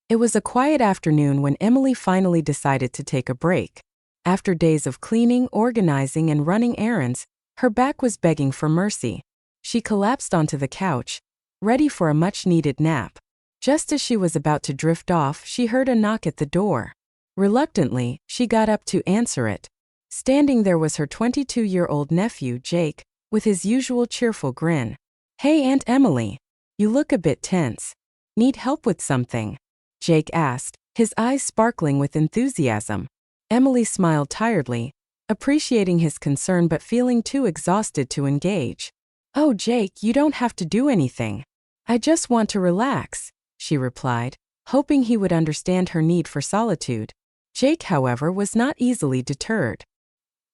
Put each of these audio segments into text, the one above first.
It was a quiet afternoon when Emily finally decided to take a break. After days of cleaning, organizing, and running errands, her back was begging for mercy. She collapsed onto the couch, ready for a much-needed nap. Just as she was about to drift off, she heard a knock at the door. Reluctantly, she got up to answer it. Standing there was her 22-year-old nephew, Jake, with his usual cheerful grin. "Hey, Aunt Emily. You look a bit tense. Need help with something?" Jake asked, his eyes sparkling with enthusiasm. Emily smiled tiredly, appreciating his concern but feeling too exhausted to engage. "Oh, Jake, you don't have to do anything. I just want to relax," she replied, hoping he would understand her need for solitude. Jake, however, was not easily deterred.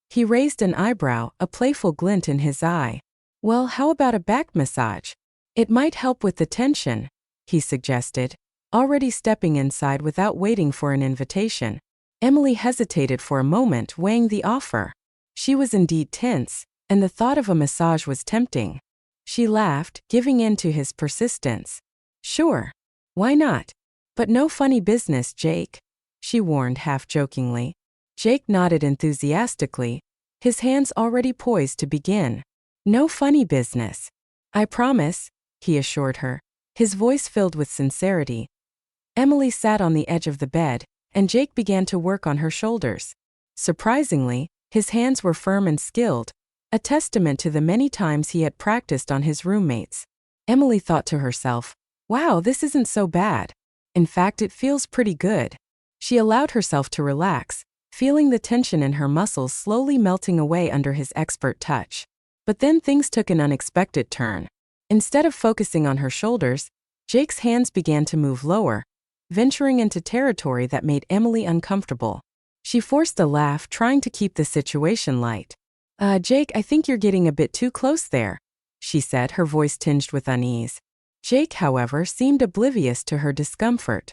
He raised an eyebrow, a playful glint in his eye. "Well, how about a back massage? It might help with the tension," he suggested, already stepping inside without waiting for an invitation. Emily hesitated for a moment, weighing the offer. She was indeed tense, and the thought of a massage was tempting. She laughed, giving in to his persistence. "Sure. Why not? But no funny business, Jake," she warned half-jokingly. Jake nodded enthusiastically, his hands already poised to begin. "No funny business. I promise," he assured her, his voice filled with sincerity. Emily sat on the edge of the bed, and Jake began to work on her shoulders. Surprisingly, his hands were firm and skilled, a testament to the many times he had practiced on his roommates. Emily thought to herself, "Wow, this isn't so bad. In fact, it feels pretty good." She allowed herself to relax, feeling the tension in her muscles slowly melting away under his expert touch. But then things took an unexpected turn. Instead of focusing on her shoulders, Jake's hands began to move lower, venturing into territory that made Emily uncomfortable. She forced a laugh, trying to keep the situation light. Jake, I think you're getting a bit too close there," she said, her voice tinged with unease. Jake, however, seemed oblivious to her discomfort.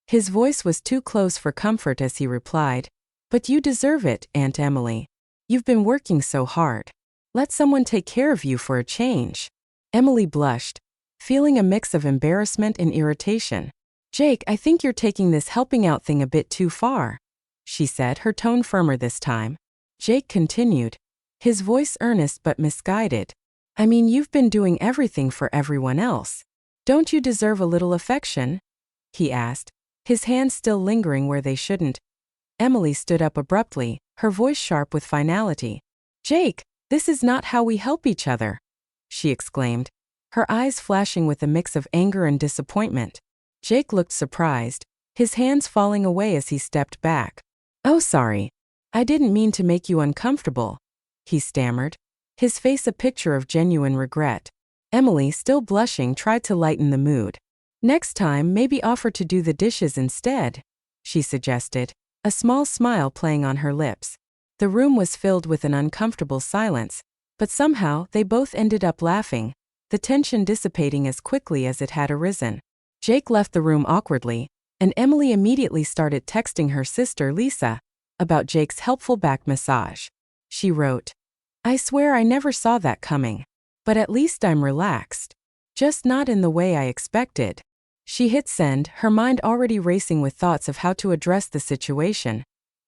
His voice was too close for comfort as he replied, "But you deserve it, Aunt Emily. You've been working so hard. Let someone take care of you for a change." Emily blushed, feeling a mix of embarrassment and irritation. "Jake, I think you're taking this helping out thing a bit too far," she said, her tone firmer this time. Jake continued, his voice earnest but misguided. "I mean, you've been doing everything for everyone else. Don't you deserve a little affection?" he asked, his hands still lingering where they shouldn't. Emily stood up abruptly, her voice sharp with finality. "Jake, this is not how we help each other," she exclaimed, her eyes flashing with a mix of anger and disappointment. Jake looked surprised, his hands falling away as he stepped back. "Oh, sorry. I didn't mean to make you uncomfortable," he stammered, his face a picture of genuine regret. Emily, still blushing, tried to lighten the mood. "Next time, maybe offer to do the dishes instead," she suggested, a small smile playing on her lips. The room was filled with an uncomfortable silence, but somehow they both ended up laughing, the tension dissipating as quickly as it had arisen. Jake left the room awkwardly, and Emily immediately started texting her sister Lisa about Jake's helpful back massage. She wrote, "I swear I never saw that coming. But at least I'm relaxed. Just not in the way I expected." She hit send, her mind already racing with thoughts of how to address the situation.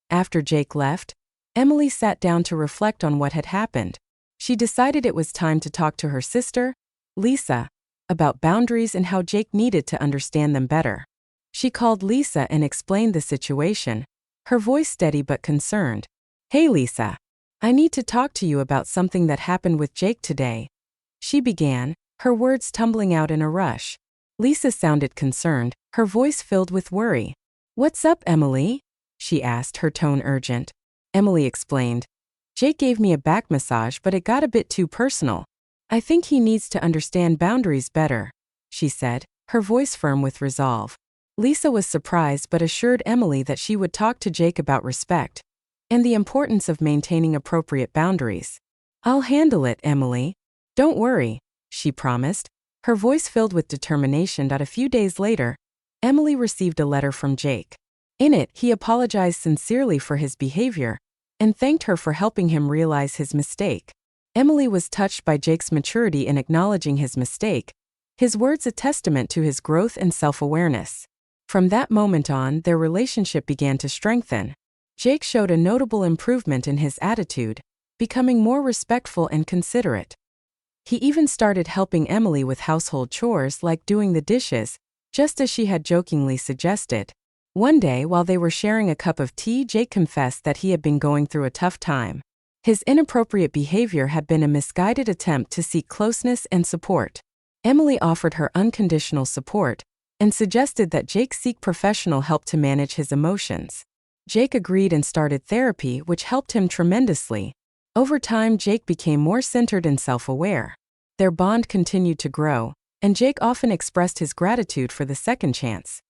After Jake left, Emily sat down to reflect on what had happened. She decided it was time to talk to her sister, Lisa, about boundaries and how Jake needed to understand them better. She called Lisa and explained the situation, her voice steady but concerned. "Hey Lisa, I need to talk to you about something that happened with Jake today," she began, her words tumbling out in a rush. Lisa sounded concerned, her voice filled with worry. "What's up, Emily?" she asked, her tone urgent. Emily explained, "Jake gave me a back massage, but it got a bit too personal. I think he needs to understand boundaries better," she said, her voice firm with resolve. Lisa was surprised but assured Emily that she would talk to Jake about respect and the importance of maintaining appropriate boundaries. "I'll handle it, Emily. Don't worry," she promised, her voice filled with determination. A few days later, Emily received a letter from Jake. In it, he apologized sincerely for his behavior and thanked her for helping him realize his mistake. Emily was touched by Jake's maturity in acknowledging his mistake, his words a testament to his growth and self-awareness. From that moment on, their relationship began to strengthen. Jake showed a notable improvement in his attitude, becoming more respectful and considerate. He even started helping Emily with household chores like doing the dishes, just as she had jokingly suggested. One day, while they were sharing a cup of tea, Jake confessed that he had been going through a tough time. His inappropriate behavior had been a misguided attempt to seek closeness and support. Emily offered her unconditional support and suggested that Jake seek professional help to manage his emotions. Jake agreed and started therapy, which helped him tremendously. Over time, Jake became more centered and self-aware. Their bond continued to grow, and Jake often expressed his gratitude for the second chance.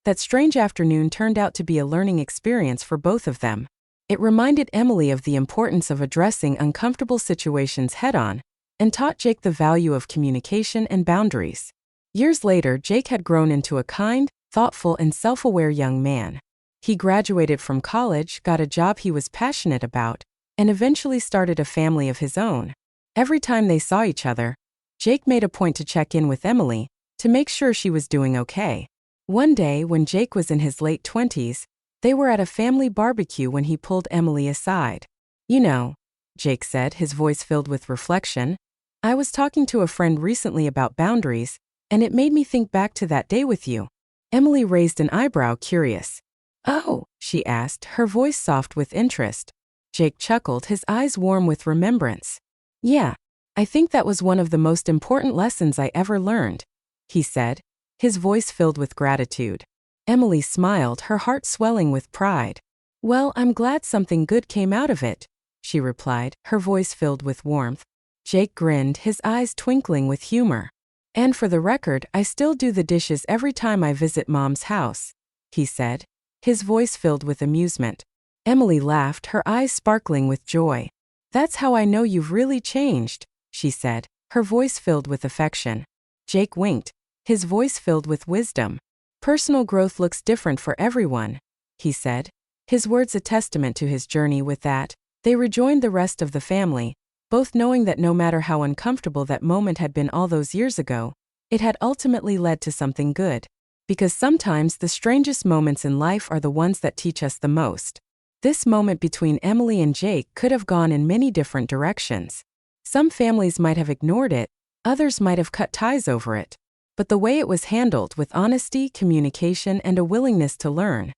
That strange afternoon turned out to be a learning experience for both of them. It reminded Emily of the importance of addressing uncomfortable situations head-on, and taught Jake the value of communication and boundaries. Years later, Jake had grown into a kind, thoughtful, and self-aware young man. He graduated from college, got a job he was passionate about, and eventually started a family of his own. Every time they saw each other, Jake made a point to check in with Emily to make sure she was doing okay. One day, when Jake was in his late 20s, they were at a family barbecue when he pulled Emily aside. "You know," Jake said, his voice filled with reflection, "I was talking to a friend recently about boundaries, and it made me think back to that day with you." Emily raised an eyebrow, curious. "Oh," she asked, her voice soft with interest. Jake chuckled, his eyes warm with remembrance. "Yeah, I think that was one of the most important lessons I ever learned," he said, his voice filled with gratitude. Emily smiled, her heart swelling with pride. "Well, I'm glad something good came out of it," she replied, her voice filled with warmth. Jake grinned, his eyes twinkling with humor. "And for the record, I still do the dishes every time I visit Mom's house," he said, his voice filled with amusement. Emily laughed, her eyes sparkling with joy. "That's how I know you've really changed," she said, her voice filled with affection. Jake winked, his voice filled with wisdom. "Personal growth looks different for everyone," he said, his words a testament to his journey. With that, they rejoined the rest of the family, both knowing that no matter how uncomfortable that moment had been all those years ago, it had ultimately led to something good. Because sometimes the strangest moments in life are the ones that teach us the most. This moment between Emily and Jake could have gone in many different directions. Some families might have ignored it, others might have cut ties over it. But the way it was handled, with honesty, communication, and a willingness to learn,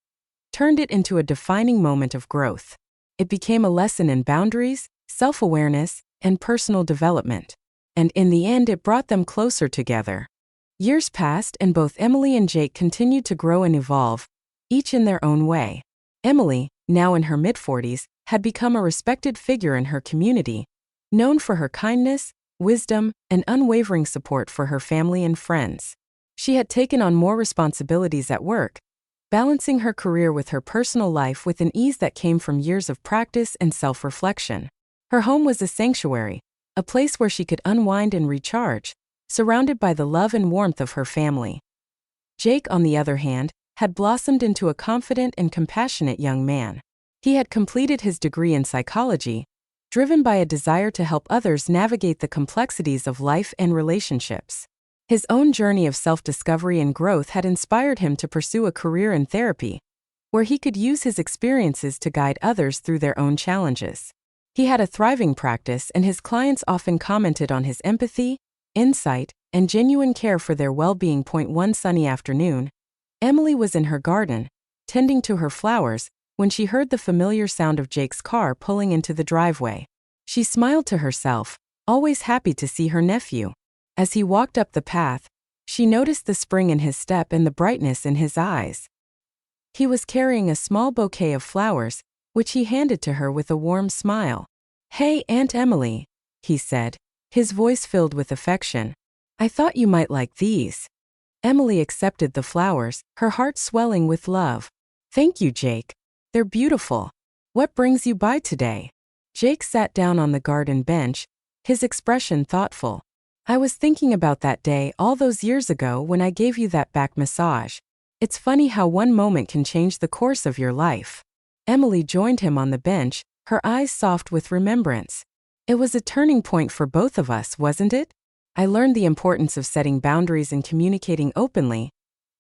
turned it into a defining moment of growth. It became a lesson in boundaries, self-awareness, and personal development. And in the end, it brought them closer together. Years passed, and both Emily and Jake continued to grow and evolve, each in their own way. Emily, now in her mid-40s, had become a respected figure in her community, known for her kindness, wisdom, and unwavering support for her family and friends. She had taken on more responsibilities at work, balancing her career with her personal life with an ease that came from years of practice and self-reflection. Her home was a sanctuary, a place where she could unwind and recharge, surrounded by the love and warmth of her family. Jake, on the other hand, had blossomed into a confident and compassionate young man. He had completed his degree in psychology, driven by a desire to help others navigate the complexities of life and relationships. His own journey of self-discovery and growth had inspired him to pursue a career in therapy, where he could use his experiences to guide others through their own challenges. He had a thriving practice, and his clients often commented on his empathy, insight, and genuine care for their well-being. One sunny afternoon, Emily was in her garden, tending to her flowers, when she heard the familiar sound of Jake's car pulling into the driveway. She smiled to herself, always happy to see her nephew. As he walked up the path, she noticed the spring in his step and the brightness in his eyes. He was carrying a small bouquet of flowers, which he handed to her with a warm smile. "Hey, Aunt Emily," he said, his voice filled with affection. "I thought you might like these." Emily accepted the flowers, her heart swelling with love. "Thank you, Jake. They're beautiful. What brings you by today?" Jake sat down on the garden bench, his expression thoughtful. "I was thinking about that day all those years ago when I gave you that back massage. It's funny how one moment can change the course of your life." Emily joined him on the bench, her eyes soft with remembrance. "It was a turning point for both of us, wasn't it? I learned the importance of setting boundaries and communicating openly.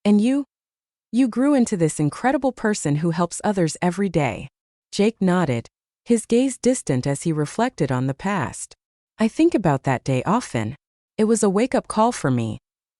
And you?" You grew into this incredible person who helps others every day. Jake nodded, his gaze distant as he reflected on the past. I think about that day often. It was a wake-up call for me.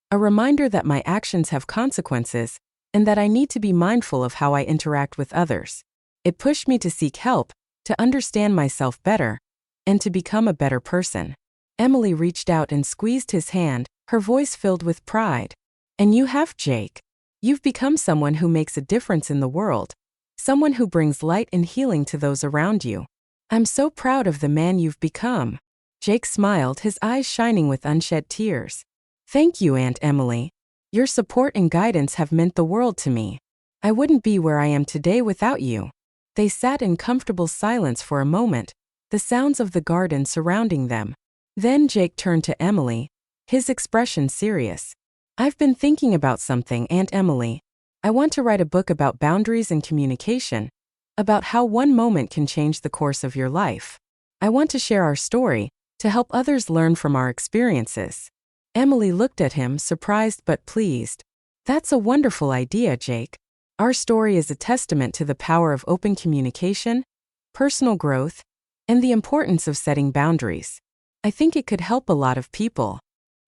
A reminder that my actions have consequences, and that I need to be mindful of how I interact with others. It pushed me to seek help, to understand myself better, and to become a better person. Emily reached out and squeezed his hand, her voice filled with pride. And you have, Jake. You've become someone who makes a difference in the world, someone who brings light and healing to those around you. I'm so proud of the man you've become. Jake smiled, his eyes shining with unshed tears. Thank you, Aunt Emily. Your support and guidance have meant the world to me. I wouldn't be where I am today without you. They sat in comfortable silence for a moment, the sounds of the garden surrounding them. Then Jake turned to Emily, his expression serious. I've been thinking about something, Aunt Emily. I want to write a book about boundaries and communication, about how one moment can change the course of your life. I want to share our story, to help others learn from our experiences. Emily looked at him, surprised but pleased. That's a wonderful idea, Jake. Our story is a testament to the power of open communication, personal growth, and the importance of setting boundaries. I think it could help a lot of people.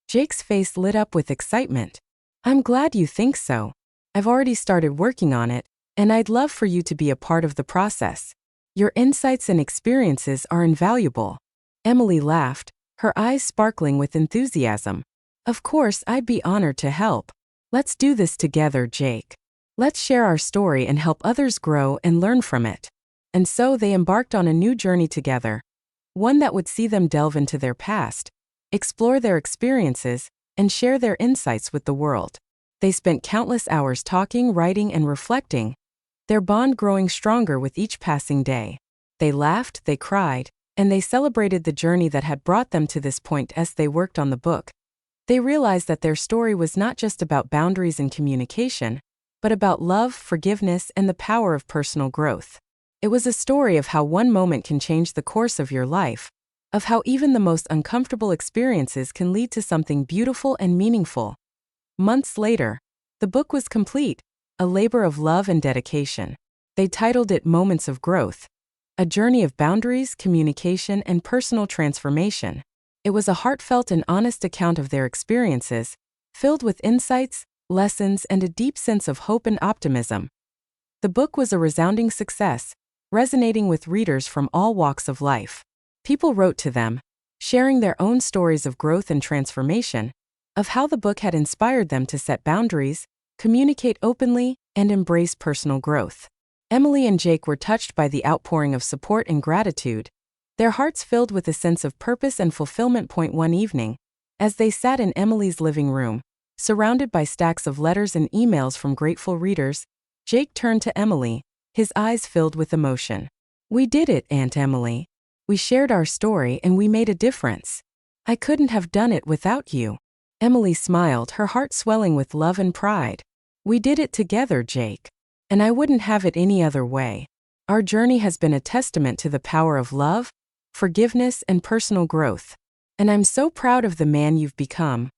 Jake's face lit up with excitement. I'm glad you think so. I've already started working on it, and I'd love for you to be a part of the process. Your insights and experiences are invaluable. Emily laughed, her eyes sparkling with enthusiasm. Of course, I'd be honored to help. Let's do this together, Jake. Let's share our story and help others grow and learn from it. And so they embarked on a new journey together, one that would see them delve into their past, explore their experiences, and share their insights with the world. They spent countless hours talking, writing, and reflecting, their bond growing stronger with each passing day. They laughed, they cried, and they celebrated the journey that had brought them to this point. As they worked on the book, they realized that their story was not just about boundaries and communication, but about love, forgiveness, and the power of personal growth. It was a story of how one moment can change the course of your life, of how even the most uncomfortable experiences can lead to something beautiful and meaningful. Months later, the book was complete, a labor of love and dedication. They titled it Moments of Growth, a journey of boundaries, communication, and personal transformation. It was a heartfelt and honest account of their experiences, filled with insights, lessons, and a deep sense of hope and optimism. The book was a resounding success, resonating with readers from all walks of life. People wrote to them, sharing their own stories of growth and transformation, of how the book had inspired them to set boundaries, communicate openly, and embrace personal growth. Emily and Jake were touched by the outpouring of support and gratitude, their hearts filled with a sense of purpose and fulfillment. One evening, as they sat in Emily's living room, surrounded by stacks of letters and emails from grateful readers, Jake turned to Emily, his eyes filled with emotion. We did it, Aunt Emily. We shared our story and we made a difference. I couldn't have done it without you. Emily smiled, her heart swelling with love and pride. We did it together, Jake. And I wouldn't have it any other way. Our journey has been a testament to the power of love, forgiveness, and personal growth. And I'm so proud of the man you've become,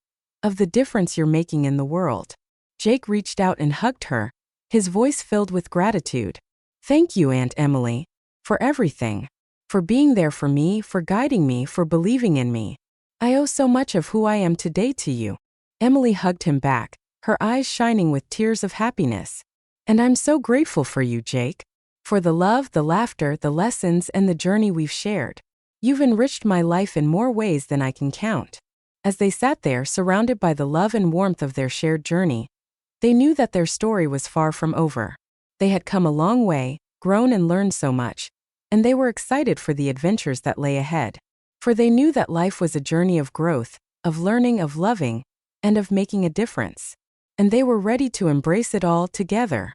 of the difference you're making in the world. Jake reached out and hugged her, his voice filled with gratitude. Thank you, Aunt Emily, for everything. For being there for me, for guiding me, for believing in me. I owe so much of who I am today to you. Emily hugged him back, her eyes shining with tears of happiness. And I'm so grateful for you, Jake. For the love, the laughter, the lessons, and the journey we've shared. You've enriched my life in more ways than I can count. As they sat there, surrounded by the love and warmth of their shared journey, they knew that their story was far from over. They had come a long way, grown and learned so much, and they were excited for the adventures that lay ahead. For they knew that life was a journey of growth, of learning, of loving, and of making a difference. And they were ready to embrace it all together.